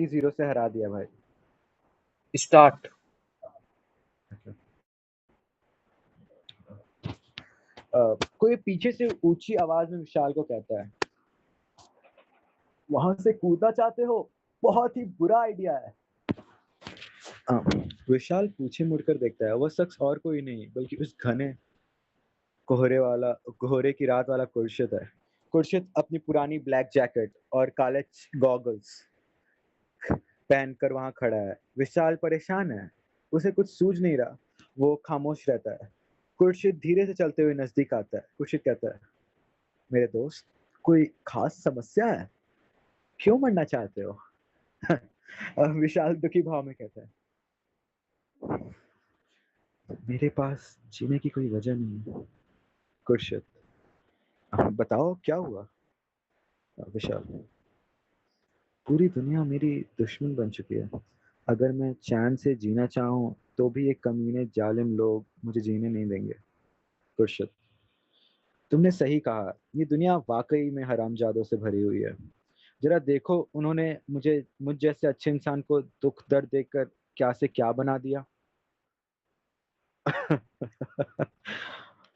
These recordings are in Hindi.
0 से हरा दिया भाई। स्टार्ट। कोई पीछे से ऊंची आवाज में विशाल को कहता है, वहां से कूदना चाहते हो? बहुत ही बुरा आइडिया है। विशाल पीछे मुड़कर देखता है। वह शख्स और कोई नहीं बल्कि उस घने कोहरे की रात वाला खुर्शीद है। खुर्शीद अपनी पुरानी ब्लैक जैकेट और काले गॉगल्स पहनकर वहां खड़ा है। विशाल परेशान है, उसे कुछ सूझ नहीं रहा। वो खामोश रहता है। खुर्शीद धीरे से चलते हुए नजदीक आता है। खुर्शीद कहता है, मेरे दोस्त, कोई खास समस्या है? क्यों मरना चाहते हो? विशाल दुखी भाव में कहता है, मेरे पास जीने की कोई वजह नहीं है। खुर्शीद, बताओ क्या हुआ? विशाल, पूरी दुनिया मेरी दुश्मन बन चुकी है। अगर मैं चैन से जीना चाहूँ तो भी ये कमीने जालिम लोग मुझे जीने नहीं देंगे। खुर्शीद, तुमने सही कहा, ये दुनिया वाकई में हरामजादों से भरी हुई है। जरा देखो, उन्होंने मुझ जैसे अच्छे इंसान को दुख दर्द देकर क्या से क्या बना दिया।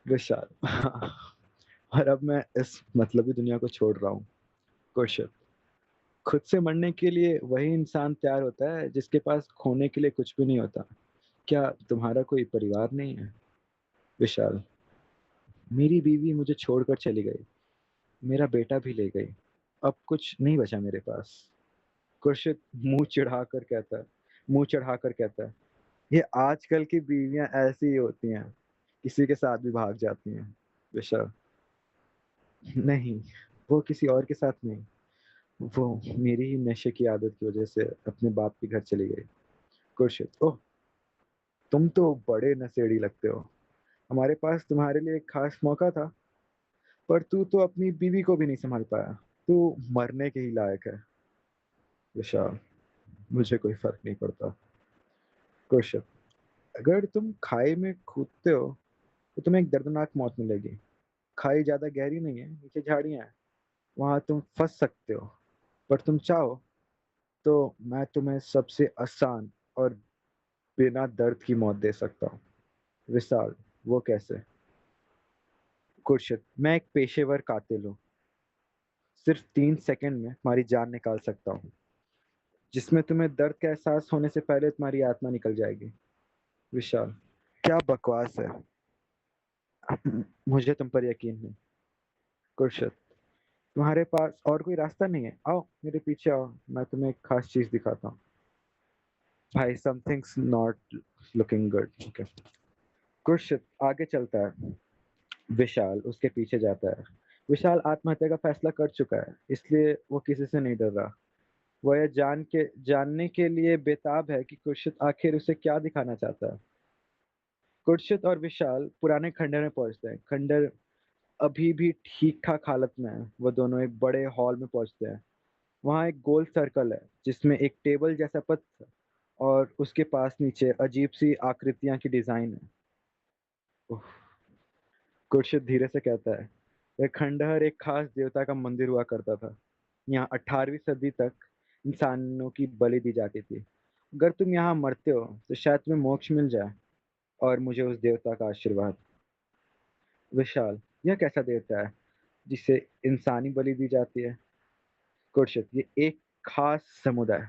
विशाल, और अब मैं इस मतलबी दुनिया को छोड़ रहा हूँ। खुर्शीद, खुद से मरने के लिए वही इंसान तैयार होता है जिसके पास खोने के लिए कुछ भी नहीं होता। क्या तुम्हारा कोई परिवार नहीं है? विशाल, मेरी बीवी मुझे छोड़कर चली गई, मेरा बेटा भी ले गई, अब कुछ नहीं बचा मेरे पास। खुर्शीद मुंह चढ़ाकर कहता है, ये आजकल की बीवियां ऐसी ही होती हैं, किसी के साथ भी भाग जाती हैं। विशाल, नहीं, वो किसी और के साथ नहीं, वो मेरी ही नशे की आदत की वजह से अपने बाप के घर चली गई। खुर्शीद, ओह, तुम तो बड़े नशेड़ी लगते हो। हमारे पास तुम्हारे लिए एक खास मौका था, पर तू तो अपनी बीवी को भी नहीं संभाल पाया। तू मरने के ही लायक है। विशाल, मुझे कोई फर्क नहीं पड़ता। खुर्शीद, अगर तुम खाई में कूदते हो तो तुम्हें एक दर्दनाक मौत मिलेगी। खाई ज्यादा गहरी नहीं है, नीचे झाड़ियां हैं, वहां तुम फंस सकते हो। पर तुम चाहो तो मैं तुम्हें सबसे आसान और बिना दर्द की मौत दे सकता हूँ। विशाल, वो कैसे? खुर्शीद, मैं एक पेशेवर कातिल हूँ। सिर्फ 3 सेकंड में तुम्हारी जान निकाल सकता हूँ, जिसमें तुम्हें दर्द का एहसास होने से पहले तुम्हारी आत्मा निकल जाएगी। विशाल, क्या बकवास है, मुझे तुम पर यकीन नहीं। खुर्शीद, तुम्हारे पास और कोई रास्ता नहीं है? आओ मेरे पीछे आओ, मैं तुम्हें एक खास चीज दिखाता हूँ। भाई, something's not looking good. Okay. Khurshid आगे चलता है। विशाल उसके पीछे जाता है। विशाल आत्महत्या का फैसला कर चुका है, इसलिए वो किसी से नहीं डर रहा। वह यह जानने के लिए बेताब है कि खुर्शीद आखिर उसे क्या दिखाना चाहता है। खुर्शीद और विशाल पुराने खंडर में पहुंचते हैं। खंडर अभी भी ठीक ठाक हालत में है। वो दोनों एक बड़े हॉल में पहुंचते हैं। वहाँ एक गोल सर्कल है जिसमें एक टेबल जैसा पत्थर और उसके पास नीचे अजीब सी आकृतियां की डिजाइन है। उफ, खुर्शीद धीरे से कहता है, यह खंडहर एक खास देवता का मंदिर हुआ करता था। यहाँ 18वीं सदी तक इंसानों की बलि दी जाती थी। अगर तुम यहाँ मरते हो तो शायद तुम्हें मोक्ष मिल जाए और मुझे उस देवता का आशीर्वाद। विशाल, यह कैसा देवता है जिसे इंसानी बलि दी जाती है? खुर्शीद, ये एक खास समुदाय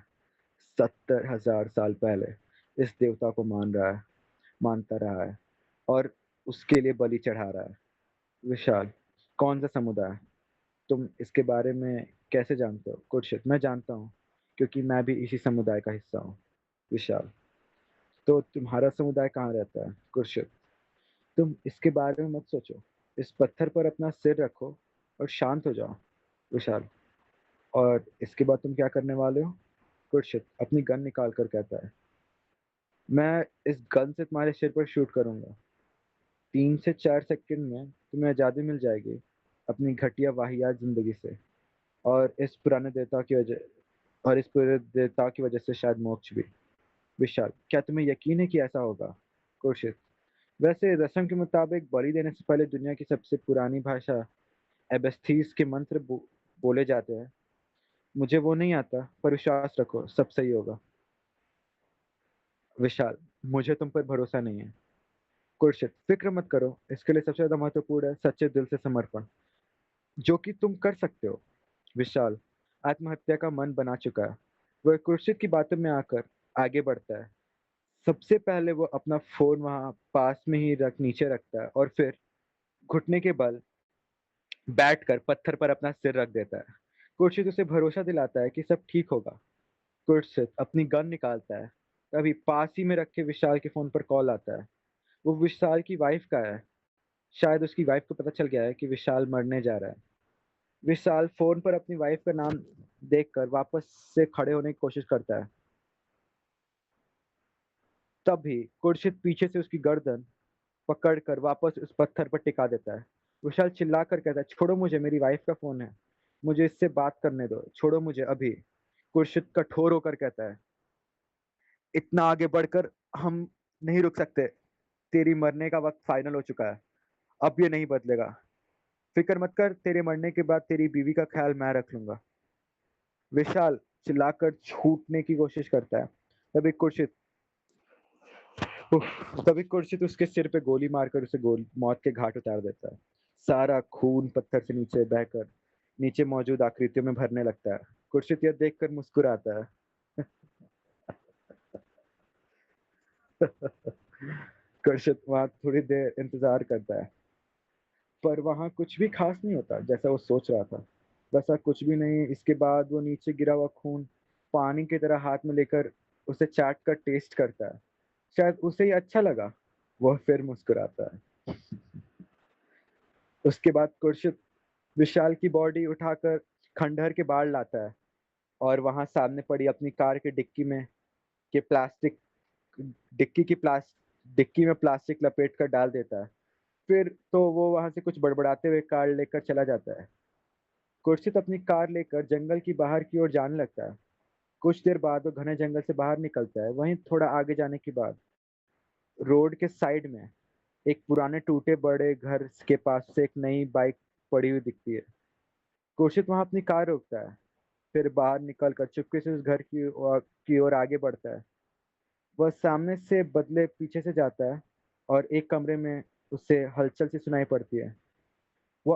70,000 साल पहले इस देवता को मानता रहा है और उसके लिए बलि चढ़ा रहा है। विशाल, कौन सा समुदाय? तुम इसके बारे में कैसे जानते हो? खुर्शीद, मैं जानता हूँ, क्योंकि मैं भी इसी समुदाय का हिस्सा हूँ। विशाल, तो तुम्हारा समुदाय कहाँ रहता है? खुर्शीद, तुम इसके बारे में मत सोचो, इस पत्थर पर अपना सिर रखो और शांत हो जाओ। विशाल, और इसके बाद तुम क्या करने वाले हो? खुर्शीद अपनी गन निकाल कर कहता है, मैं इस गन से तुम्हारे सिर पर शूट करूंगा। 3 से 4 सेकंड में तुम्हें आज़ादी मिल जाएगी अपनी घटिया वाहियात जिंदगी से, और इस पुराने देवता की वजह और इस पूरे देवता की वजह से शायद मोक्ष भी। विशाल, क्या तुम्हें यकीन है कि ऐसा होगा? खुर्शीद, वैसे रस्म के मुताबिक बलि देने से पहले दुनिया की सबसे पुरानी भाषा एबस्थीस के मंत्र बोले जाते हैं। मुझे वो नहीं आता, पर विश्वास रखो, सब सही होगा। विशाल, मुझे तुम पर भरोसा नहीं है। खुर्शीद, फिक्र मत करो, इसके लिए सबसे ज्यादा महत्वपूर्ण है सच्चे दिल से समर्पण, जो कि तुम कर सकते हो। विशाल आत्महत्या का मन बना चुका है। वह खुर्शीद की बातों में आकर आगे बढ़ता है। सबसे पहले वो अपना फोन वहां पास में ही नीचे रखता है, और फिर घुटने के बल बैठकर पत्थर पर अपना सिर रख देता है। खुर्शीद उसे भरोसा दिलाता है कि सब ठीक होगा। खुर्शीद अपनी गन निकालता है। तभी पास ही में रखे विशाल के फोन पर कॉल आता है। वो विशाल की वाइफ का है। शायद उसकी वाइफ को पता चल गया है कि विशाल मरने जा रहा है। विशाल फोन पर अपनी वाइफ का नाम देखकर वापस से खड़े होने की कोशिश करता है। तभी खुर्शीद पीछे से उसकी गर्दन पकड़कर वापस उस पत्थर पर टिका देता है। विशाल चिल्लाकर कहता है, छोड़ो मुझे, मेरी वाइफ का फोन है, मुझे इससे बात करने दो, छोड़ो मुझे अभी। खुर्शीद कठोर होकर कहता है, इतना आगे बढ़कर हम नहीं रुक सकते। तेरी मरने का वक्त फाइनल हो चुका है, अब ये नहीं बदलेगा। फिक्र मत कर, तेरे मरने के बाद तेरी बीवी का ख्याल मैं रख लूंगा। विशाल चिल्लाकर छूटने की कोशिश करता है। तभी खुर्शीद तभी खुर्शीद उसके सिर पे गोली मारकर उसे मौत के घाट उतार देता है। सारा खून पत्थर से नीचे बहकर नीचे मौजूद आकृतियों में भरने लगता है। खुर्शीद यह देखकर मुस्कुराता है। खुर्शीद वहां थोड़ी देर इंतजार करता है, पर वहां कुछ भी खास नहीं होता जैसा वो सोच रहा था। वैसा कुछ भी नहीं। इसके बाद वो नीचे गिरा हुआ खून पानी की तरह हाथ में लेकर उसे चाट कर टेस्ट करता है। शायद उसे ही अच्छा लगा। वह फिर मुस्कुराता है। उसके बाद खुर्शीद विशाल की बॉडी उठाकर खंडहर के बाहर लाता है, और वहां सामने पड़ी अपनी कार की के प्लास्टिक डिक्की की प्लास डिक्की में प्लास्टिक लपेट कर डाल देता है। फिर तो वो वहां से कुछ बड़बड़ाते हुए कार लेकर चला जाता है। खुर्शीद अपनी कार लेकर जंगल की बाहर की ओर जाने लगता है। कुछ देर बाद वो घने जंगल से बाहर निकलता है। वहीं थोड़ा आगे जाने के बाद रोड के साइड में एक पुराने टूटे बड़े घर के पास से एक नई बाइक पड़ी हुई दिखती है। खुर्शीद वहां अपनी कार रोकता है, फिर बाहर निकलकर चुपके से उस घर की ओर आगे बढ़ता है। वह सामने से बदले पीछे से जाता है, और एक कमरे में उसे हलचल सी सुनाई पड़ती है। वो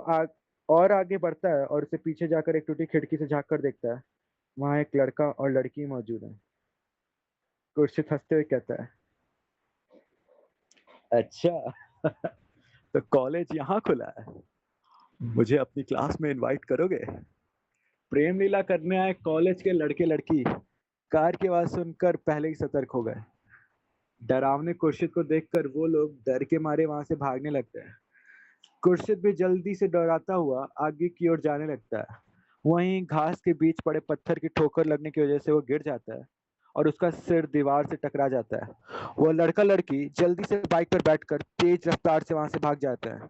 और आगे बढ़ता है, और उसे पीछे जाकर एक टूटी खिड़की से झांक कर देखता है। वहां एक लड़का और लड़की मौजूद है। खुर्शीद हंसते हुए कहता है, अच्छा, तो कॉलेज यहाँ खुला है, मुझे अपनी क्लास में इनवाइट करोगे? प्रेम लीला करने आए कॉलेज के लड़के लड़की कार की आवाज सुनकर पहले ही सतर्क हो गए। डरावने खुर्शीद को देखकर वो लोग डर के मारे वहां से भागने लगते हैं। खुर्शीद भी जल्दी से डराता हुआ आगे की ओर जाने लगता है। वहीं घास के बीच पड़े पत्थर की ठोकर लगने की वजह से वो गिर जाता है, और उसका सिर दीवार से टकरा जाता है। वो लड़का लड़की जल्दी से बाइक पर बैठकर तेज रफ्तार से वहां से भाग जाता है।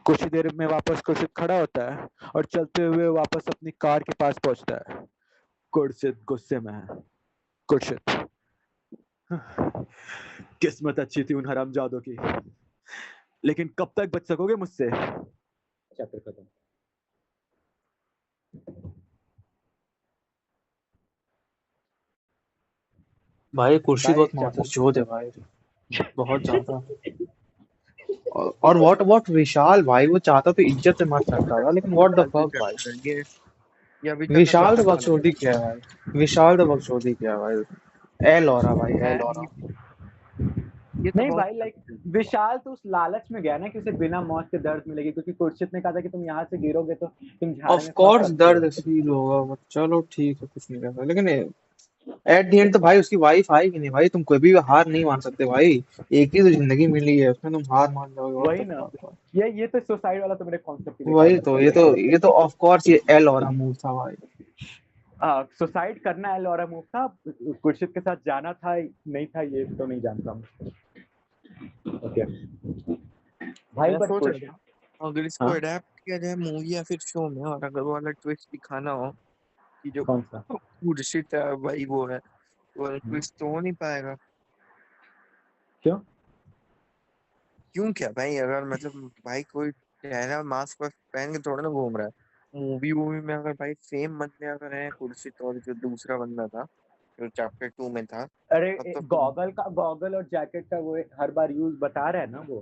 कुछ ही देर में वापस खुर्शीद खड़ा होता है, और चलते हुए वापस अपनी कार के पास पहुंचता है। खुर्शीद गुस्से में है। खुर्शीद, किस्मत अच्छी थी उन हरामजादों की, लेकिन कब तक बच सकोगे मुझसे? चैप्टर खत्म। भाई खुर्शीद भाई बहुत मादर चैप्टर चोद है भाई, बहुत ज्यादा। और व्हाट विशाल भाई, वो चाहता तो इज्जत से मर सकता था, लेकिन व्हाट द फालतू फक भाई। चैप्टर है ये अभी तक का विशाल तो सबसे फालतू बकचोदी किया है भाई, विशाल तो बकचोदी किया है भाई। एल हो रहा भाई, है। एल हो रहा। ये तो नहीं बहुत भाई, लाइक फालतू है। विशाल तो उस लालच में गया ना कि उसे बिना मौत के दर्द मिलेगी, क्योंकि खुर्शीद ने कहा था कि तुम यहाँ से गिरोगे तो तुम झाड़े ऑफ में फंस कोर्स सकते हो। दर्द फील होगा, but चलो ठीक है, कुछ नहीं कर सकते, लेकिन एट द एंड तो भाई उसकी वाइफ आएगी नहीं भाई, तुम कभी भी हार नहीं मान सकते भाई। एक ही तो जिंदगी मिली है, उसमें तुम हार मान जाओगे, व्हाट वही द ना, फक। ये तो सुसाइड वाला तो मेरे कॉन्सेप्ट ही बेकार वही लगता तो, है भाई। ये तो ऑफ कोर्स ये एल हो रहा मूव था भाई। सुसाइड करना एलोरा मूव था, खुर्शीद के साथ जाना था नहीं था ये तो नहीं जानता हूँ। ओके भाई, मैं बट सोच रहा खुर्शीद, था अगर इसको हाँ, अडेप्ट किया जाए मूवी या फिर शो में, और अगर वो वाला ट्विस्ट दिखाना हो कि जो कौन सा? खुर्शीद है भाई वो है, वो वाला ट्विस्ट तो हो नहीं पाएगा। क्यों? क्यों क्या भाई, अगर मतलब भाई कोई चेहरा मास्क वास्क पहन के थोड़ा ना घूम रहा है, मूवी वूवी में अगर भाई सेम बंदे अगर हैं खुर्शीद और जो दूसरा बंदा था जो चैप्टर 2 में था अरे तब तो फिर गॉगल और जैकेट का वो हर बार यूज बता रहा है ना, वो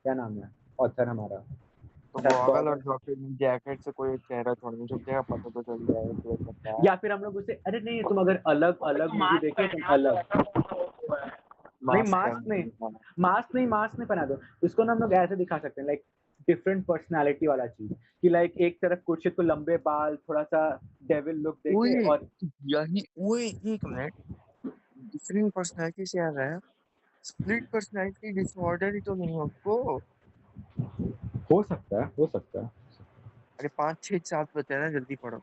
क्या नाम है ऑथर हमारा, तो शायद गॉगल और गॉगल। जैकेट से कोई चेहरा छोड़ने छुप जाएगा, पता तो चल जाएगा कि वो बंदा है। या फिर हम लोग उसे, अरे नहीं तुम अगर अलग अलग मूवी देखे तुम अलग, नहीं मास्क मास्क पहन नहीं, के दिखाना। मास्क नहीं पहना दो उसको ना, हम लोग ऐसे दिखा सकते हैं लाइक डिफरेंट पर्सनालिटी वाला चीज, कि लाइक एक तरफ कुर्शिद को लंबे बाल थोड़ा सा डेविल लुक देके, ओए और यही ओए एक मिनट, डिफरेंट पर्सनैलिटी से आ रहा है, स्प्लिट पर्सनैलिटी डिसऑर्डर ही तो नहीं है उसको। हो सकता है, हो सकता है। अरे 5 6 7 बचे हैं ना, जल्दी पढ़ो।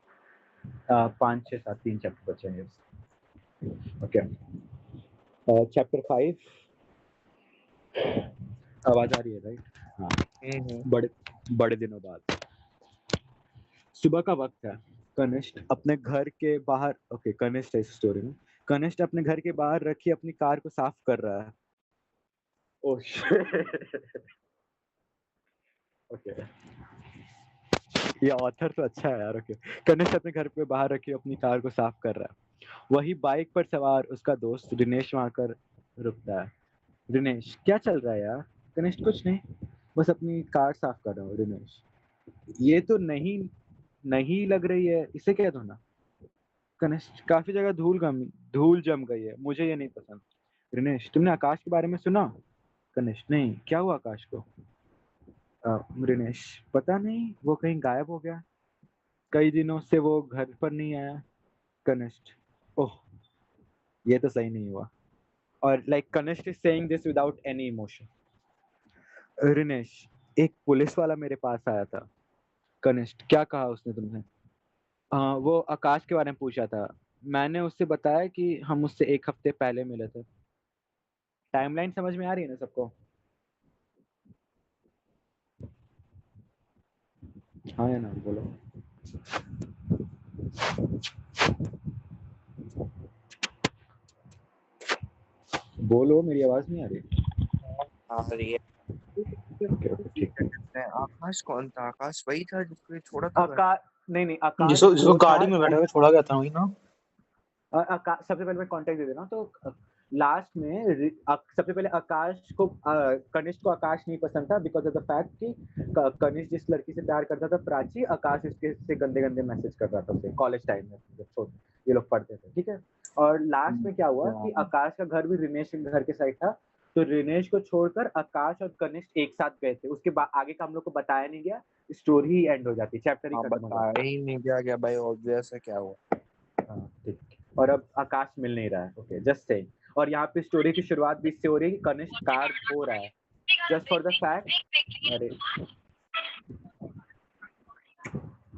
5 6 7 3 चैप्टर बचे हैं। ओके, चैप्टर 5, आवाज आ रही है राइट? हाँ, हम्म। बड़े बड़े दिनों बाद सुबह का वक्त है। कनिष्ठ अपने घर के बाहर, ओके कनिष्ठ है इस स्टोरी में, कनिष्ठ अपने घर के बाहर रखी अपनी कार को साफ कर रहा है। ओह शिट, ओके, ये ऑथर तो अच्छा है यार। ओके, कनिष्ठ अपने घर के बाहर रखी अपनी कार को साफ कर रहा है। वही बाइक पर सवार उसका दोस्त दिनेश वहां कर रुकता है। दिनेश, क्या चल रहा है यार? कनिष्ठ, कुछ नहीं, बस अपनी कार साफ कर रहा हूँ। दिनेश, ये तो नहीं नहीं लग रही है, इसे क्या धोना? कनिष्ठ, काफी जगह धूल जम गई है, मुझे ये नहीं पसंद। दिनेश, तुमने आकाश के बारे में सुना? कनिष्ठ, नहीं, क्या हुआ आकाश को? दिनेश, पता नहीं, वो कहीं गायब हो गया, कई दिनों से वो घर पर नहीं आया। कनिष्ठ, ओह, ये तो सही नहीं हुआ। और like Kanishth is saying this without any emotion. Rinesh, एक पुलिस वाला मेरे पास आया था। कनिष्ठ, क्या कहा उसने तुमसे? हाँ, वो आकाश के बारे में पूछा था। मैंने उससे बताया कि हम उससे 1 हफ्ते पहले मिले थे। टाइमलाइन समझ में आ रही है ना सबको? हाँ या ना, बोलो। बोलो, मेरी आवाज नहीं आ रही? आ रही है। ओके ओके, क्या ठीक है। कहते हैं, आकाश कौन था? आकाश वही था जिसको ये छोड़ा था घर। आकाश, नहीं नहीं, आकाश जिसको जिसको वो था गाड़ी में बैठा के छोड़ा गया था वही ना। सबसे पहले मैं कॉन्टेक्ट दे दे रहा हूँ तो लास्ट में सबसे पहले आकाश को कनिष्ठ को आकाश नहीं पसंद था बिकॉज ऑफ द फैक्ट कि कनिष्ठ जिस लड़की से प्यार करता था प्राची, आकाश इसके से गंदे गंदे मैसेज कर रहा था उसे कॉलेज टाइम में, जब छोटे ये लोग पढ़ते थे, ठीक है। और लास्ट में क्या हुआ कि आकाश का घर भी रिनेश के घर के साइड था, तो रिनेश को छोड़कर आकाश और कनिष्ठ एक साथ गए थे। उसके बाद आगे का हम लोग को बताया नहीं गया, स्टोरी ही एंड हो जाती, चैप्टर ही हाँ खत्म हो बताया जाता। ही नहीं गया क्या भाई, ऑब्वियस है क्या हुआ। हाँ, ठीक। और अब आकाश मिल नहीं रहा है, ओके जस्ट से। और यहाँ पे स्टोरी की शुरुआत भी इससे हो रही है कि कनिष्ठ कार धो रहा है, जस्ट फॉर द फैक्ट, अरे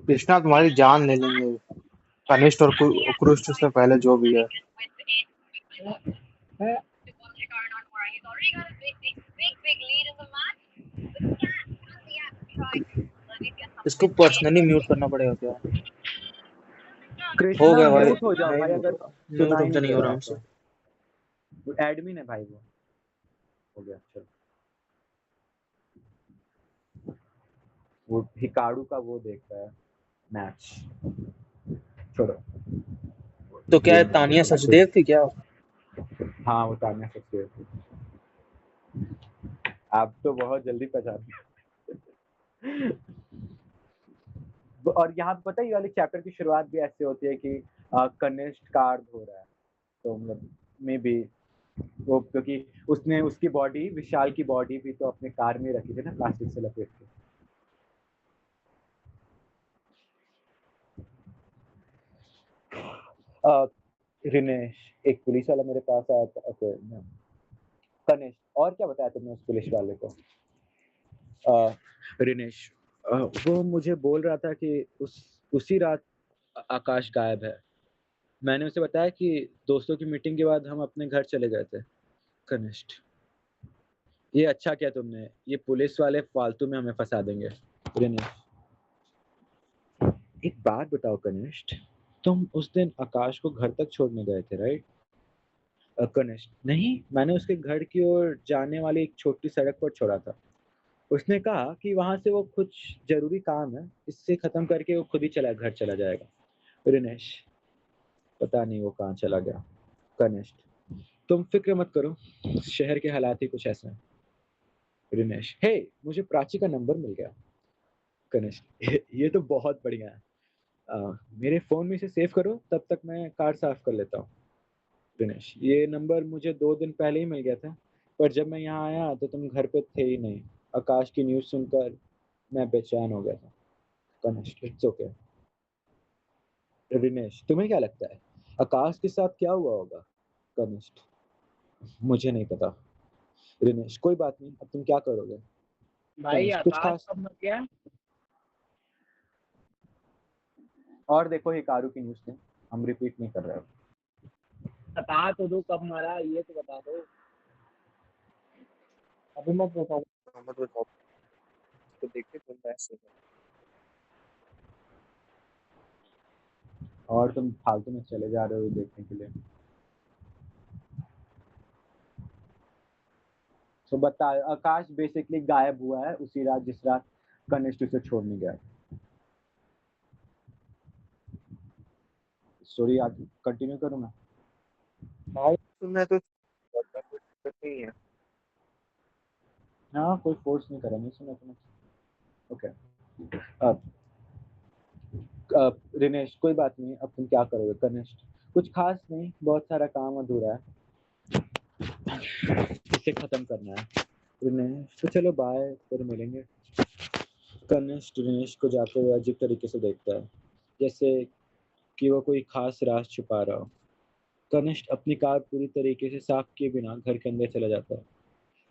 कृष्णा तुम्हारी जान ले लेंगे, कनिष्ठ और उत्कृष्ट से पहले जो भी है। इसको पर्सनली म्यूट करना पड़ेगा क्या? हो कृष्णा गया भाई, म्यूट हो जाओ नहीं भाई, म्यूट अगर होगा, म्यूट सुनाई हमसे नहीं नहीं दे हो रहा रहा है हमसे। तो। एडमिन है भाई वो, हो गया चलो। वो हिकारू का वो देख रहा है मैच, छोड़ो। तो क्या ये है, नहीं तानिया देखो तो। सचदेव थी क्या? हाँ, वो तान्या सकते हो, आप तो बहुत जल्दी पहचान। और यहाँ पे पता है ये वाले चैप्टर की शुरुआत भी ऐसे होती है कि कनिष्ठ कार धो रहा है, तो मतलब मे बी वो, क्योंकि उसने उसकी बॉडी, विशाल की बॉडी भी तो अपने कार में रखी थी ना प्लास्टिक से लपेट के। रिनेश, एक पुलिस वाला मेरे पास आया था, ओके। कनिष्ठ, और क्या बताया तुमने उस पुलिस वाले को? रिनेश, वो मुझे बोल रहा था कि उसी रात आकाश गायब है। मैंने उसे बताया कि दोस्तों की मीटिंग के बाद हम अपने घर चले गए थे। कनिष्ठ, ये अच्छा किया तुमने, ये पुलिस वाले फालतू में हमें फंसा देंगे। रिनेश, एक बात बताओ कनिष्ठ, तुम उस दिन आकाश को घर तक छोड़ने गए थे राइट? कनिष्ठ, नहीं, मैंने उसके घर की ओर जाने वाली एक छोटी सड़क पर छोड़ा था। उसने कहा कि वहां से वो कुछ जरूरी काम है, इससे खत्म करके वो खुद ही घर चला जाएगा। रिनेश, पता नहीं वो कहाँ चला गया। कनिष्ठ, तुम फिक्र मत करो, शहर के हालात ही कुछ ऐसे हैं। रिनेश, हे, मुझे प्राची का नंबर मिल गया। कनिष्ठ, ये तो बहुत बढ़िया है। मेरे फोन में इसे सेव करो, तब तक मैं कार साफ कर लेता हूँ। दिनेश, ये नंबर मुझे 2 दिन पहले ही मिल गया था, पर जब मैं यहाँ आया तो तुम घर पे थे ही नहीं। आकाश की न्यूज़ सुनकर मैं बेचैन हो गया था। कनिष्ठ, इट्स ओके। दिनेश, तुम्हें क्या लगता है आकाश के साथ क्या हुआ होगा? कनिष्ठ, मुझे नहीं पता। दिनेश, कोई बात नहीं, अब तुम क्या करोगे? भाई कनिष्ठ, कुछ आकाश खास। कब मर गया? और देखो ये कारू की न्यूज़ ने, हम रिपीट नहीं कर रहे अब। बता तो दो कब मरा, ये तो बता दो। अभी मत बताओ। मत बताओ, तो देखते तुम ऐसे हो। और तुम फालतू में चले जा रहे हो देखने के लिए। तो बता, आकाश बेसिकली गायब हुआ है उसी रात जिस रात कनिष्ठ उसे छोड़ने गया। स्टोरी आज कंटिन्यू करूँ मैं? भाई सुनना है तो कोई दिक्कत नहीं है। हाँ, कोई फोर्स नहीं करा, नहीं सुना तुम्हें। ओके। अब दिनेश, कोई बात नहीं, अब तुम क्या करोगे? कनिष्ठ, कुछ खास नहीं, बहुत सारा काम अधूरा है, इसे खत्म करना है। दिनेश, तो चलो बाय, फिर मिलेंगे। कनिष्ठ दिनेश को जाते हुए अजीब तरीके से देखता है, जैसे कि वो कोई खास राज छुपा रहा हो। कनिष्ठ अपनी कार पूरी तरीके से साफ किए बिना घर के अंदर चला जाता है।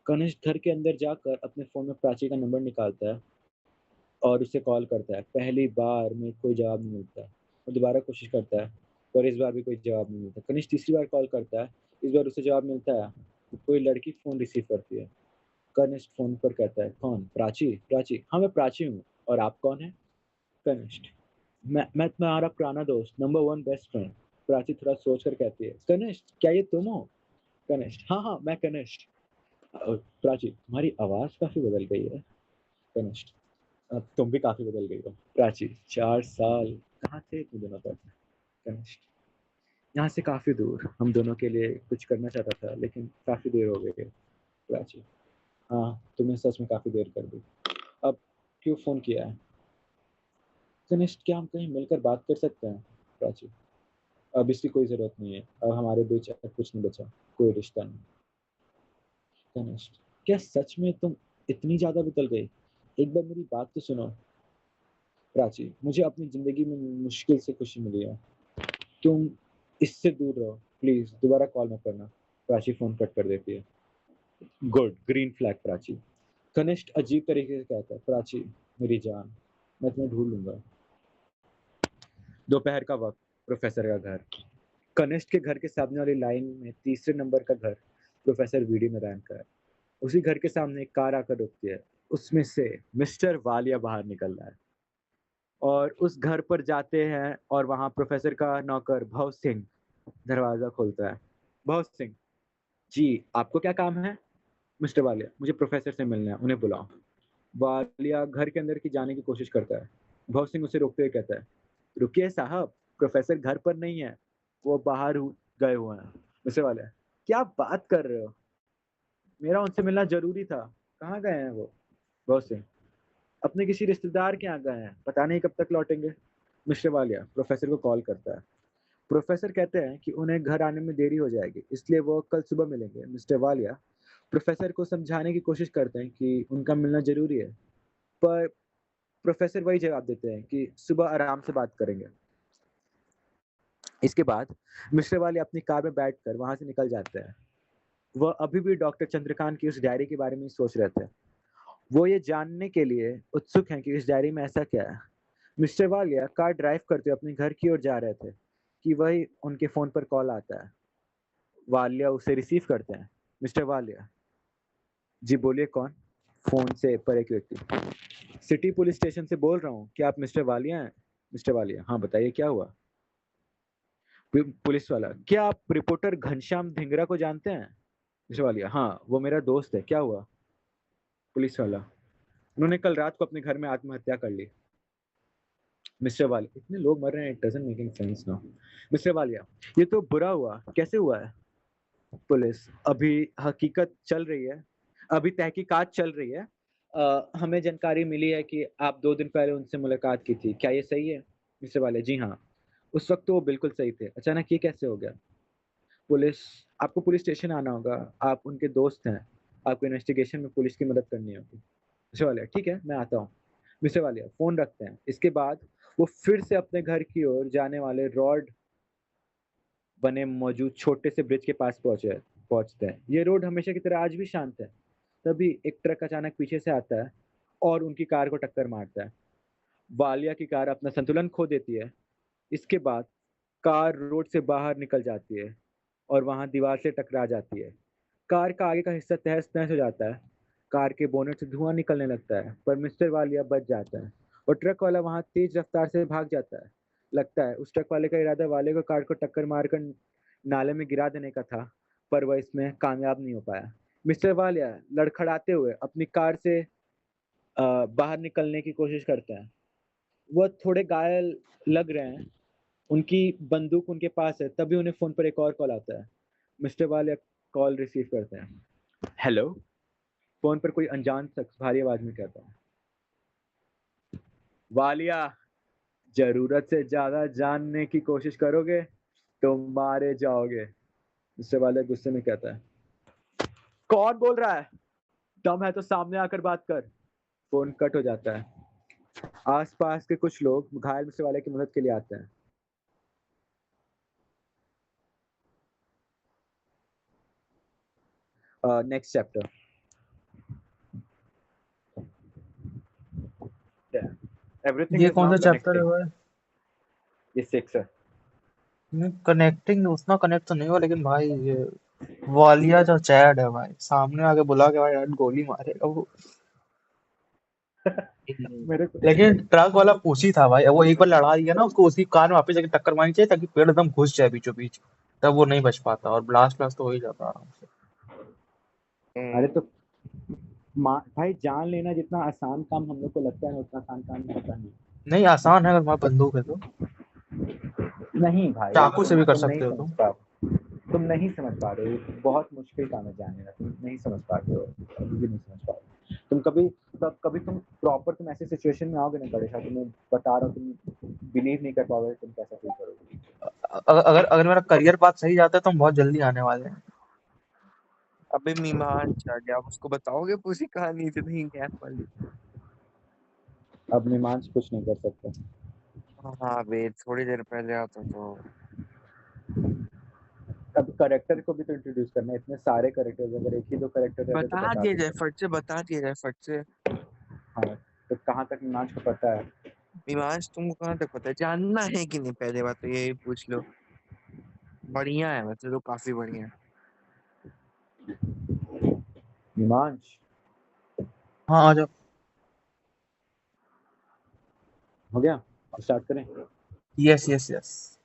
कनिष्ठ घर के अंदर जाकर अपने फोन में प्राची का नंबर निकालता है और उसे कॉल करता है। पहली बार में कोई जवाब नहीं मिलता। वो दोबारा कोशिश करता है, पर इस बार भी कोई जवाब नहीं मिलता। कनिष्ठ तीसरी बार कॉल करता है, इस बार उसे जवाब मिलता है। कोई लड़की फोन रिसीव करती है। कनिष्ठ फोन पर कहता है, कौन? प्राची? प्राची, हाँ मैं प्राची हूँ, और आप कौन है? कनिष्ठ, मैं तुम्हारा पुराना दोस्त, नंबर 1 बेस्ट फ्रेंड। प्राची थोड़ा सोच कर कहती है, कनिष्ठ क्या ये तुम हो? कनिष्ठ, हाँ हाँ मैं कनिष्ठ। प्राची, तुम्हारी आवाज काफी बदल गई है। कनिष्ठ, अब तुम भी काफी बदल गई हो। प्राची, 4 साल कहाँ थे इतने दिनों तक? कनिष्ठ, यहाँ से काफी दूर, हम दोनों के लिए कुछ करना चाहता था लेकिन काफी देर हो गई है। प्राची, हाँ तुमने सच में काफी देर कर दी। अब क्यों फोन किया है? कनिष्ठ, क्या हम कहीं मिलकर बात कर सकते हैं? प्राची, अब इसकी कोई जरूरत नहीं है, अब हमारे बीच अब कुछ नहीं बचा, कोई रिश्ता नहीं। कनिष्ठ, क्या सच में तुम इतनी ज्यादा बदल गई? एक बार मेरी बात तो सुनो। प्राची, मुझे अपनी जिंदगी में मुश्किल से खुशी मिली है, तुम इससे दूर रहो प्लीज, दोबारा कॉल मत करना। प्राची फोन कट कर देती है। Good, green flag Prachi. कनिष्ठ अजीब तरीके से कहता है, प्राची मेरी जान, मैं तुम्हें ढूंढ लूंगा। दोपहर का वक्त, प्रोफेसर का घर। कनिष्ठ के घर के सामने वाली लाइन में तीसरे नंबर का घर प्रोफेसर वीडी नारायण का है। उसी घर के सामने एक कार आकर रुकती है, उसमें से मिस्टर वालिया बाहर निकल रहा है और उस घर पर जाते हैं, और वहां प्रोफेसर का नौकर भव सिंह दरवाजा खोलता है। भव सिंह, जी आपको क्या काम है? मिस्टर वालिया, मुझे प्रोफेसर से मिलना है, उन्हें बुलाओ। वालिया घर के अंदर की जाने की कोशिश करता है। भव सिंह उसे रोकते हुए कहता है, रुकिए साहब, प्रोफेसर घर पर नहीं है, वो बाहर गए हुए हैं। मिस्टर वालिया, क्या बात कर रहे हो? मेरा उनसे मिलना जरूरी था, कहाँ गए हैं वो? भव सिंह, अपने किसी रिश्तेदार के यहाँ गए हैं, पता नहीं कब तक लौटेंगे। मिस्टर वालिया प्रोफेसर को कॉल करता है। प्रोफेसर कहते हैं कि उन्हें घर आने में देरी हो जाएगी, इसलिए वो कल सुबह मिलेंगे। मिस्टर वालिया प्रोफेसर को समझाने की कोशिश करते हैं कि उनका मिलना जरूरी है, पर प्रोफेसर वही जवाब देते हैं कि सुबह आराम से बात करेंगे। इसके बाद मिस्टर वालिया अपनी कार में बैठकर वहां से निकल जाते हैं। वह अभी भी डॉक्टर चंद्रकांत की उस डायरी के बारे में सोच रहे थे। वो ये जानने के लिए उत्सुक हैं कि इस डायरी में ऐसा क्या है। मिस्टर वालिया कार ड्राइव करते हुए अपने घर की ओर जा रहे थे कि वही उनके फोन पर कॉल आता है। वालिया उसे रिसीव करते हैं। मिस्टर वालिया, जी बोलिए, कौन? फोन से पर एक व्यक्ति, सिटी पुलिस स्टेशन से बोल रहा हूँ, क्या आप मिस्टर वालिया हैं? मिस्टर वालिया, हाँ बताइए क्या हुआ? पुलिस वाला, क्या आप रिपोर्टर घनश्याम धिंगरा को जानते हैं? मिस्टर वालिया, हाँ वो मेरा दोस्त है, क्या हुआ? पुलिस वाला, उन्होंने कल रात को अपने घर में आत्महत्या कर ली। मिस्टर वालिया, इतने लोग मर रहे हैं, it doesn't making sense now. Mister Walia, ये तो बुरा हुआ, कैसे हुआ है? पुलिस, अभी हकीकत चल रही है, अभी तहकीकात चल रही है। हमें जानकारी मिली है कि आप 2 दिन पहले उनसे मुलाकात की थी, क्या ये सही है? मिस्टर वालिया, जी हाँ, उस वक्त तो वो बिल्कुल सही थे, अचानक ये कैसे हो गया? पुलिस, आपको पुलिस स्टेशन आना होगा, आप उनके दोस्त हैं, आपको इन्वेस्टिगेशन में पुलिस की मदद करनी होगी। मिस्टर वालिया, ठीक है, मैं आता हूँ। मिस्टर वालिया फोन रखते हैं। इसके बाद वो फिर से अपने घर की ओर जाने वाले रोड बने मौजूद छोटे से ब्रिज के पास पहुंचते हैं। ये रोड हमेशा की तरह आज भी शांत है। तभी एक ट्रक अचानक पीछे से आता है और उनकी कार को टक्कर मारता है। वालिया की कार अपना संतुलन खो देती है। इसके बाद कार रोड से बाहर निकल जाती है और वहां दीवार से टकरा जाती है। कार का आगे का हिस्सा तहस नहस हो जाता है। कार के बोनेट से धुआं निकलने लगता है, पर मिस्टर वालिया बच जाता है और ट्रक वाला वहां तेज रफ्तार से भाग जाता है। लगता है उस ट्रक वाले का इरादा वाले को कार को टक्कर मारकर नाले में गिरा देने का था, पर वह इसमें कामयाब नहीं हो पाया। मिस्टर वालिया लड़खड़ाते हुए अपनी कार से बाहर निकलने की कोशिश करते हैं। वह थोड़े घायल लग रहे हैं, उनकी बंदूक उनके पास है। तभी उन्हें फोन पर एक और कॉल आता है। मिस्टर वालिया कॉल रिसीव करते हैं। हेलो। फोन पर कोई अनजान शख्स भारी आवाज में कहता है, वालिया, जरूरत से ज्यादा जानने की कोशिश करोगे तो मारे जाओगे। मिस्टर वालिया गुस्से में कहता है, कौन बोल रहा है? दम है तो सामने आकर बात कर। फोन कट हो जाता है। आसपास के कुछ लोग घायल मिस्टर वालिया की मदद के लिए आते हैं। Next chapter. एवरीथिंग ये इज कौन नाउ सा चैप्टर है कनेक्टिंग। भाई? ये 6 है। कनेक्टिंग उतना कनेक्ट तो नहीं हुआ, लेकिन भाई ये वालिया जो चैड है भाई, सामने आके बुला के भाई यार गोली मारेगा वो। मेरे को लेकिन ट्रक वाला पूछी था भाई, वो एक बार लड़ा दिया ना उसको, उसी कार में वापस जाके टक्कर मारनी चाहिए ताकि पेड़ एकदम घुस जाए बीचों बीच, तब वो नहीं बच पाता और ब्लास्ट ब्लास्ट तो हो ही जाता आराम से। अरे तो भाई जान लेना जितना आसान काम हम लोग को लगता है उतना आसान काम होता नहीं। नहीं आसान है अगर तुम्हारे बंदूक है तो, नहीं भाई, चाकू से भी कर तुम नहीं सकते हो समझ तुम। पा तुम नहीं समझ पा रहे हो, बहुत मुश्किल काम है जानने का, तुम नहीं समझ पाते हो, अभी भी नहीं समझ पा रहे हो। कभी तुम प्रॉपर तुम ऐसे सिचुएशन में आओगे ना गणेश, तुम्हें बता रहा हूँ, तुम बिलीव नहीं कर पाओगे तुम कैसा फील करोगे। अगर अगर मेरा करियर पाथ सही जाता है तो हम बहुत जल्दी आने वाले हैं। अबे मीमांस आ गया, आप उसको बताओगे पूरी कहानी तो नहीं गैप वाली? अब मीमांस कुछ नहीं कर सकता। हाँ बे, थोड़ी देर पहले आता तो। अब करेक्टर को भी तो इंट्रोड्यूस करना है, इतने सारे करेक्टर्स, अगर एक ही दो करेक्टर रहते तो बता बता दिया जाए देते। फट से, बता दिया जाए फट से। हाँ, तो कहाँ तक मीमांस को पता है? मीमांस तुमको कहाँ तक पता है, जानना है कि नहीं? पहले बात तो यही पूछ लो। बढ़िया है, मतलब तो काफी बढ़िया है। मीमांस हाँ आ जाओ। हो गया, स्टार्ट करें। Yes yes yes.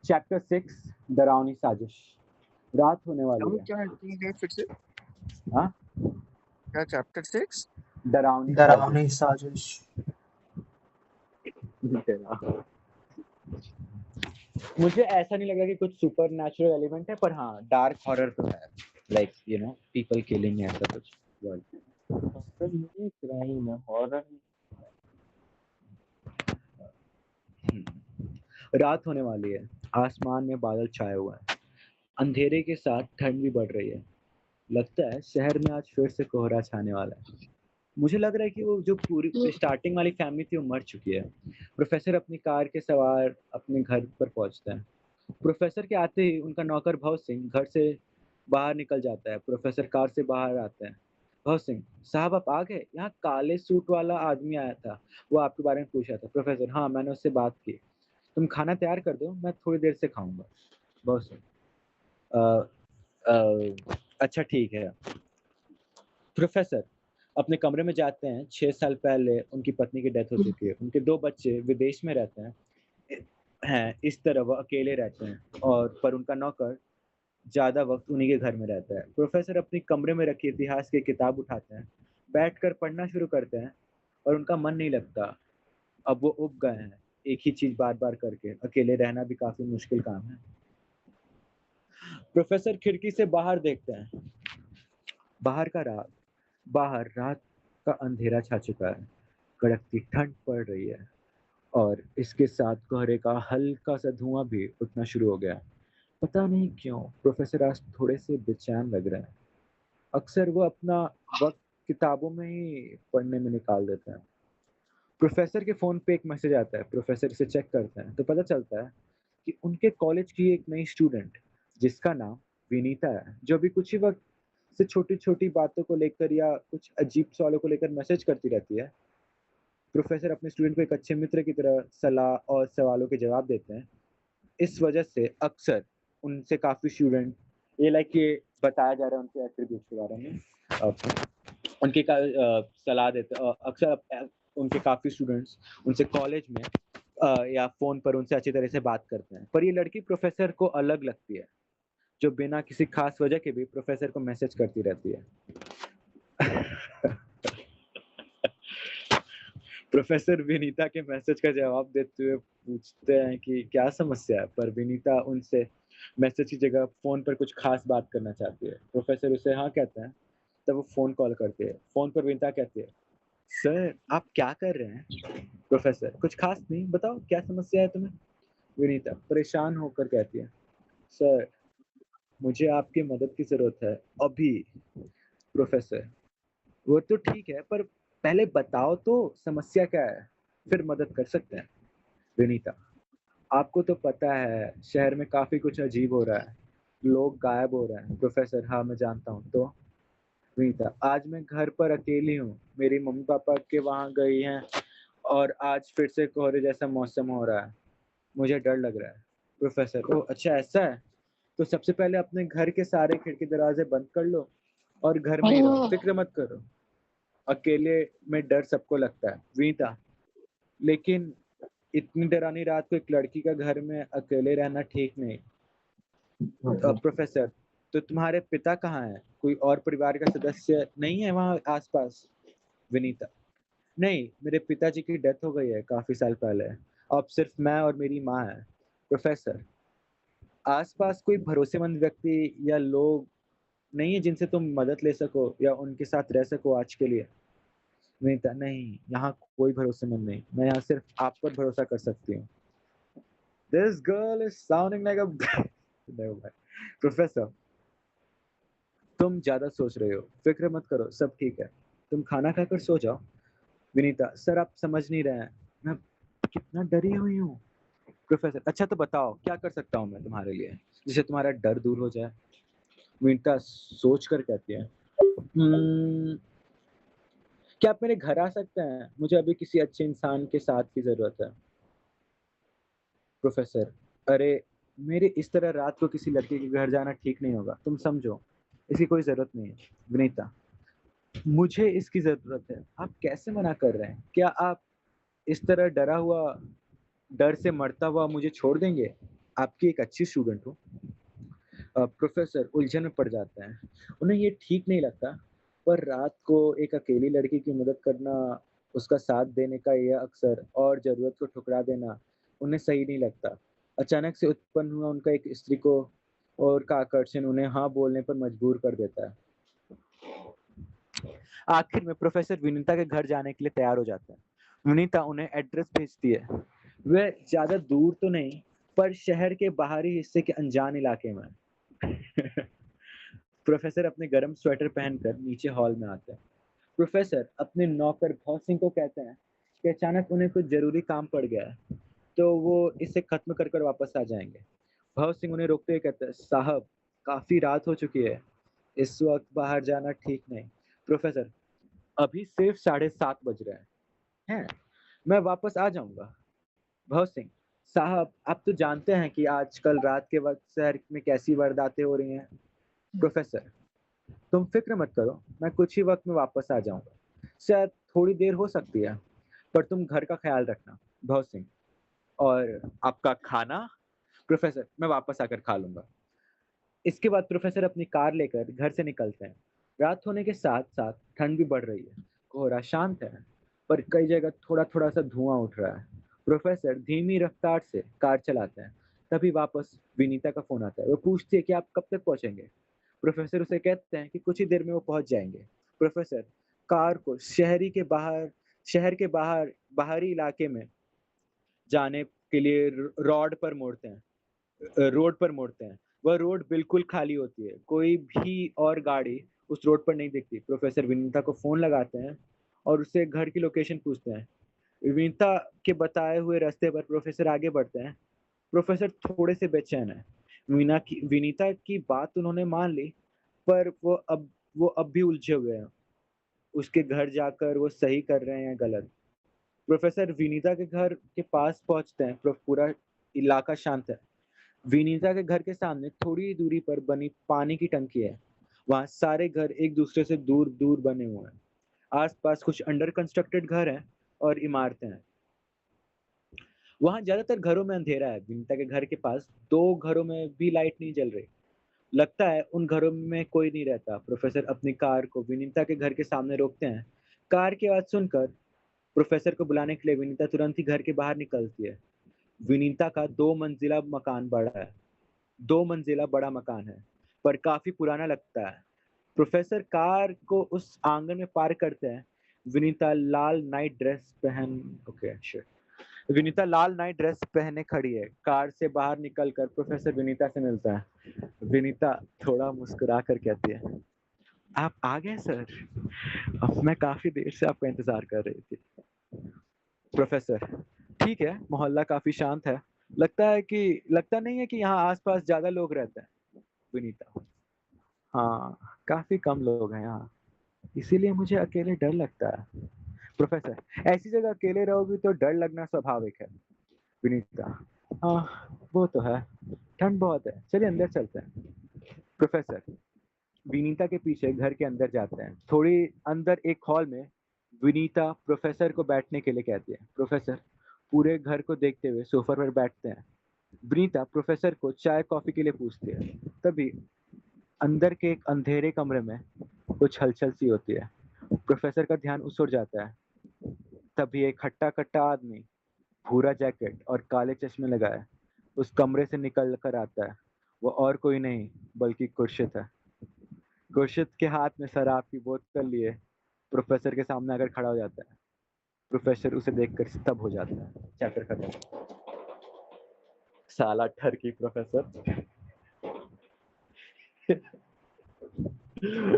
चैप्टर 6, डरावनी साजिश। रात होने वाली है। क्या ठीक है फिर से? हाँ, क्या चैप्टर 6? डरावनी डरावनी साजिश। साजिश। मुझे ऐसा नहीं लगा कि कुछ सुपर नेचुरल एलिमेंट है, पर हाँ डार्क हॉरर तो है, लाइक पीपल किलिंग, ऐसा कुछ क्राइम है, हॉरर। रात होने वाली है। आसमान में बादल छाए हुए हैं। अंधेरे के साथ ठंड भी बढ़ रही है। लगता है शहर में आज फिर से कोहरा छाने वाला है। मुझे लग रहा है कि वो जो पूरी स्टार्टिंग वाली फैमिली थी वो मर चुकी है। प्रोफेसर अपनी कार के सवार अपने घर पर पहुंचते हैं। प्रोफेसर के आते ही उनका नौकर भव सिंह घर से बाहर निकल जाता है। प्रोफेसर कार से बाहर आते हैं। भव सिंह, साहब आप आ गए। यहाँ काले सूट वाला आदमी आया था, वो आपके बारे में पूछ रहा था। प्रोफेसर, हाँ मैंने उससे बात की। तुम खाना तैयार कर दो, मैं थोड़ी देर से खाऊंगा। भव सिंह, अच्छा ठीक है। प्रोफेसर अपने कमरे में जाते हैं। 6 साल पहले उनकी पत्नी की डेथ हो चुकी है। उनके 2 बच्चे विदेश में रहते हैं। इस तरह वो अकेले रहते हैं और पर उनका नौकर ज्यादा वक्त उन्हीं के घर में रहता है। प्रोफेसर अपने कमरे में रखी इतिहास की किताब उठाते हैं बैठकर पढ़ना शुरू करते हैं और उनका मन नहीं लगता। अब वो उब गए हैं एक ही चीज बार बार करके। अकेले रहना भी काफी मुश्किल काम है। प्रोफेसर खिड़की से बाहर देखते हैं। बाहर रात का अंधेरा छा चुका है। कड़कती ठंड पड़ रही है और इसके साथ कोहरे का हल्का सा धुआं भी उठना शुरू हो गया। पता नहीं क्यों प्रोफेसर आज थोड़े से बेचैन लग रहे हैं। अक्सर वो अपना वक्त किताबों में ही पढ़ने में निकाल देते हैं। प्रोफेसर के फोन पे एक मैसेज आता है। प्रोफेसर इसे चेक करते हैं तो पता चलता है कि उनके कॉलेज की एक नई स्टूडेंट जिसका नाम विनीता है, जो अभी कुछ ही वक्त से छोटी छोटी बातों को लेकर या कुछ अजीब सवालों को लेकर मैसेज करती रहती है। प्रोफेसर अपने स्टूडेंट को एक अच्छे मित्र की तरह सलाह और सवालों के जवाब देते हैं। इस वजह से अक्सर उनसे काफी स्टूडेंट ये बताया जा रहा है उनके एट्रीब्यूट्स के बारे में। उनके सलाह देते अक्सर उनके काफी स्टूडेंट्स उनसे कॉलेज में या फोन पर उनसे अच्छी तरह से बात करते हैं। पर ये लड़की प्रोफेसर को अलग लगती है, जो बिना किसी खास वजह के भी प्रोफेसर को मैसेज करती रहती है। प्रोफेसर विनीता के मैसेज का जवाब देते हुए पूछते हैं कि क्या समस्या है, पर विनीता उनसे मैसेज की जगह फोन पर कुछ खास बात करना चाहती है। प्रोफेसर उसे हाँ कहते हैं, तब वो फोन कॉल करते हैं। फोन पर विनीता कहती है, सर आप क्या कर रहे हैं? प्रोफेसर, कुछ खास नहीं, बताओ क्या समस्या है तुम्हें? विनीता परेशान होकर कहती है, सर मुझे आपकी मदद की जरूरत है अभी। प्रोफेसर, वो तो ठीक है, पर पहले बताओ तो समस्या क्या है, फिर मदद कर सकते हैं। विनीता, आपको तो पता है शहर में काफी कुछ अजीब हो रहा है, लोग गायब हो रहे हैं। प्रोफेसर, हाँ मैं जानता हूँ। तो विनीता, आज मैं घर पर अकेली हूँ, मेरी मम्मी पापा के वहां गई हैं और आज फिर से कोहरे जैसा मौसम हो रहा है, मुझे डर लग रहा है। प्रोफेसर, ओह अच्छा ऐसा है, तो सबसे पहले अपने घर के सारे खिड़की दरवाजे बंद कर लो और घर में ही रहो, फिक्र मत करो। अकेले में डर सबको लगता है। विनीता, लेकिन इतनी डरावनी रात को एक लड़की का घर में अकेले रहना ठीक नहीं। प्रोफेसर, तो तुम्हारे पिता कहाँ हैं? कोई और परिवार का सदस्य नहीं है वहाँ आसपास? विनीता, नहीं, मेरे पिताजी की डेथ हो गई है काफी साल पहले। अब सिर्फ मैं और मेरी माँ है। प्रोफेसर, आसपास कोई भरोसेमंद व्यक्ति या लोग नहीं है जिनसे तुम मदद ले सको या उनके साथ रह सको आज के लिए? विनीता, नहीं, यहाँ कोई भरोसेमंद नहीं, मैं यहाँ सिर्फ आप पर भरोसा कर सकती हूँ। This girl is sounding like a professor, तुम ज्यादा सोच रहे हो, फिक्र मत करो, सब ठीक है, तुम खाना खाकर सो जाओ। विनीता, सर आप समझ नहीं रहे हैं, मैं कितना डरी हुई हूँ। प्रोफेसर, अच्छा तो बताओ क्या कर सकता हूँ मैं तुम्हारे लिए, जिससे तुम्हारा डर दूर हो जाए? विनीता सोच कर कहती है, "हम्म, क्या आप मेरे घर आ सकते हैं? मुझे अभी किसी अच्छे इंसान के साथ की जरूरत है। प्रोफेसर, अरे मेरे इस तरह रात को किसी लड़के के घर जाना ठीक नहीं होगा, तुम समझो, इसकी कोई जरूरत नहीं है। विनीता, मुझे इसकी जरूरत है, आप कैसे मना कर रहे हैं? क्या आप इस तरह डर से मरता हुआ मुझे छोड़ देंगे? आपकी एक अच्छी स्टूडेंट हो। प्रोफेसर उलझन में पड़ जाते हैं। उन्हें ये ठीक नहीं लगता, पर रात को एक अकेली लड़की की मदद करना, उसका साथ देने का यह अक्सर और जरूरत को ठुकरा देना उन्हें सही नहीं लगता। अचानक से उत्पन्न हुआ उनका एक स्त्री को और का आकर्षण उन्हें हाँ बोलने पर मजबूर कर देता है। आखिर में प्रोफेसर विनीता के घर जाने के लिए तैयार हो जाता है। विनीता उन्हें एड्रेस भेजती है। वह ज्यादा दूर तो नहीं, पर शहर के बाहरी हिस्से के अनजान इलाके में। प्रोफेसर अपने गर्म स्वेटर पहनकर नीचे हॉल में आते हैं। प्रोफेसर अपने नौकर भौत सिंह को कहते हैं कि अचानक उन्हें कुछ जरूरी काम पड़ गया है, तो वो इसे खत्म कर कर वापस आ जाएंगे। भौत सिंह उन्हें रोकते हुए कहते हैं, साहब काफी रात हो चुकी है, इस वक्त बाहर जाना ठीक नहीं। प्रोफेसर, अभी सिर्फ 7:30 बज रहे हैं, मैं वापस आ जाऊंगा। भौत सिंह, साहब आप तो जानते हैं कि आजकल रात के वक्त शहर में कैसी वारदातें हो रही हैं। प्रोफेसर, तुम फिक्र मत करो, मैं कुछ ही वक्त में वापस आ जाऊंगा, शायद थोड़ी देर हो सकती है, पर तुम घर का ख्याल रखना। भौत सिंह, और आपका खाना? प्रोफेसर, मैं वापस आकर खा लूंगा। इसके बाद प्रोफेसर अपनी कार लेकर घर से निकलते हैं। रात होने के साथ साथ ठंड भी बढ़ रही है। कोहरा शांत है, पर कई जगह थोड़ा थोड़ा सा धुआं उठ रहा है। प्रोफेसर धीमी रफ्तार से कार चलाते हैं। तभी वापस विनीता का फोन आता है। वो पूछती है कि आप कब तक पहुंचेंगे। प्रोफेसर उसे कहते हैं कि कुछ ही देर में वो पहुंच जाएंगे। प्रोफेसर कार को शहर के बाहरी इलाके में जाने के लिए रोड पर मोड़ते हैं। वह रोड बिल्कुल खाली होती है, कोई भी और गाड़ी उस रोड पर नहीं दिखती। प्रोफेसर विनीता को फोन लगाते हैं और उससे घर की लोकेशन पूछते हैं। विनीता के बताए हुए रास्ते पर प्रोफेसर आगे बढ़ते हैं। प्रोफेसर थोड़े से बेचैन है। विनीता की बात उन्होंने मान ली, पर वो अब भी उलझे हुए हैं। उसके घर जाकर वो सही कर रहे हैं या गलत। प्रोफेसर विनीता के घर के पास पहुंचते हैं। पूरा इलाका शांत है। विनीता के घर के सामने थोड़ी दूरी पर बनी पानी की टंकी है। वहाँ सारे घर एक दूसरे से दूर दूर बने हुए हैं। आसपास कुछ अंडर कंस्ट्रक्टेड घर हैं और इमारतें हैं। वहाँ ज्यादातर घरों में अंधेरा है। विनीता के घर के पास दो घरों में भी लाइट नहीं जल रही। लगता है उन घरों में कोई नहीं रहता। प्रोफेसर अपनी कार को विनीता के घर के सामने रोकते हैं। कार की आवाज सुनकर प्रोफेसर को बुलाने के लिए विनीता तुरंत ही घर के बाहर निकलती है। विनीता का 2 मंजिला बड़ा मकान है, पर काफी पुराना लगता है। प्रोफेसर कार को उस आंगन में पार्क करते हैं। विनीता लाल नाइट ड्रेस पहन ओके शिट विनीता लाल नाइट ड्रेस पहने खड़ी है। कार से बाहर निकलकर प्रोफेसर विनीता से मिलता है। विनीता थोड़ा मुस्कुरा कर कहती है, आप आ गए सर। अब मैं काफी देर से आपका इंतजार कर रही थी। प्रोफेसर ठीक है, मोहल्ला काफी शांत है। लगता नहीं है कि यहाँ आसपास ज्यादा लोग रहते हैं। विनीता हाँ, काफी कम लोग हैं यहाँ, इसीलिए मुझे अकेले डर लगता है। प्रोफेसर ऐसी जगह अकेले रहोगी तो डर लगना स्वाभाविक है। विनीता हाँ, वो तो है, ठंड बहुत है, चलिए अंदर चलते हैं। प्रोफेसर विनीता के पीछे घर के अंदर जाते हैं। थोड़ी अंदर एक हॉल में विनीता प्रोफेसर को बैठने के लिए कहती है। प्रोफेसर पूरे घर को देखते हुए सोफा पर बैठते हैं। विनीता प्रोफेसर को चाय कॉफी के लिए पूछती है। तभी अंदर के एक अंधेरे कमरे में कुछ हलचल सी होती है। प्रोफेसर का ध्यान उस ओर जाता है। तभी एक हट्टा कट्टा आदमी, भूरा जैकेट और काले चश्मे लगाए, उस कमरे से निकल कर आता है। वो और कोई नहीं बल्कि खुर्शीद है। खुर्शीद के हाथ में शराब की बोतल लिए प्रोफेसर के सामने आकर खड़ा हो जाता है। प्रोफेसर उसे देखकर स्तब्ध हो जाता है। चैप्टर खत्म। साला ठरकी प्रोफेसर।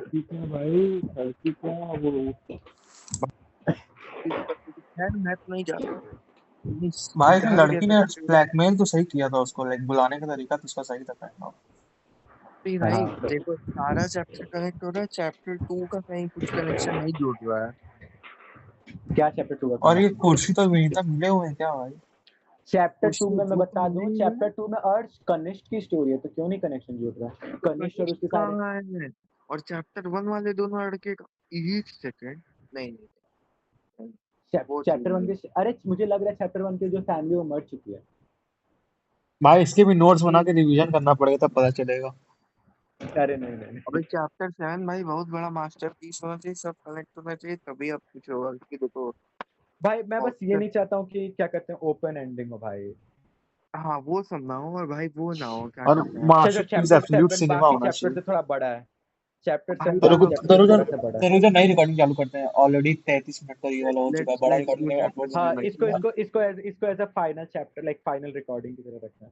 ठीक है भाई, लड़की क्या वो खैर मैं तो नहीं जाता। भाई इसमें जा भी लड़की कैसे ने सकते हो? ब्लैकमेल तो सही किया था उसको, लाइक बुलाने का तरीका तो उसका सही था kind of। नहीं भाई, हाँ देखो सारा चैप्टर कनेक्ट हो रहा है, चैप्टर 2 का कहीं कुछ कनेक्शन नहीं जुड़ रहा है। क्या चैप्टर 2 का और ये कनेक्शन? खुर्शी तो विनीता मिले हुए हैं क्या भाई? चैप्टर कुछ 2 तो में मैं वो तो बता मिले दूं, ही है। चैप्टर 2 में अर्श कनिष्क की स्टोरी है, तो क्यों नहीं कनेक्शन जुड़ रहा है? कनिष्क और कनिष्क उसके सारे कहाँ है? और चैप्टर 1 वाले दोनों लड़के का एक सेकंड, नहीं नहीं नहीं, वो चीज चैप्टर 1 नहीं। के अरे मुझे लग रहा है चैप्टर 1 की जो फैमिली वो मर चुकी है। भाई इसके भी नोट्स बना के रिवीजन करना पड़ेगा तब पता चलेगा। अरे नहीं नहीं नहीं। अबे चैप्टर 7 भाई बहुत बड़ा मास्टरपीस होना चाहिए, सब कनेक्ट होना चाहिए, तभी आप कुछ होगा कि देखो। भाई मैं बस ये और नहीं चाहता हूँ कि क्या कहते हैं ओपन एंडिंग हो भाई। हाँ वो सब ना हो, और भाई वो ना हो, क्या और कहते हैं चलो मास्टरपीस चैप्टर एब्सोल्यूट 7 सिनेमा बाकी होना चैप्टर चाहिए। से थोड़ा बड़ा है। चैप्टर भाई 7 तो बाकी रुको, चैप्टर से थोड़ा सा बड़ा है। नई रिकॉर्डिंग चालू करते हैं। ऑलरेडी 33 मिनट का ये वाला हो चुका है, लेट्स बड़ा लेट्स रिकॉर्डिंग डू में चैप्टर अपलोड 7 हाँ, नहीं भाई। किया। इसको as a final chapter, like final recording की तरह रखना है।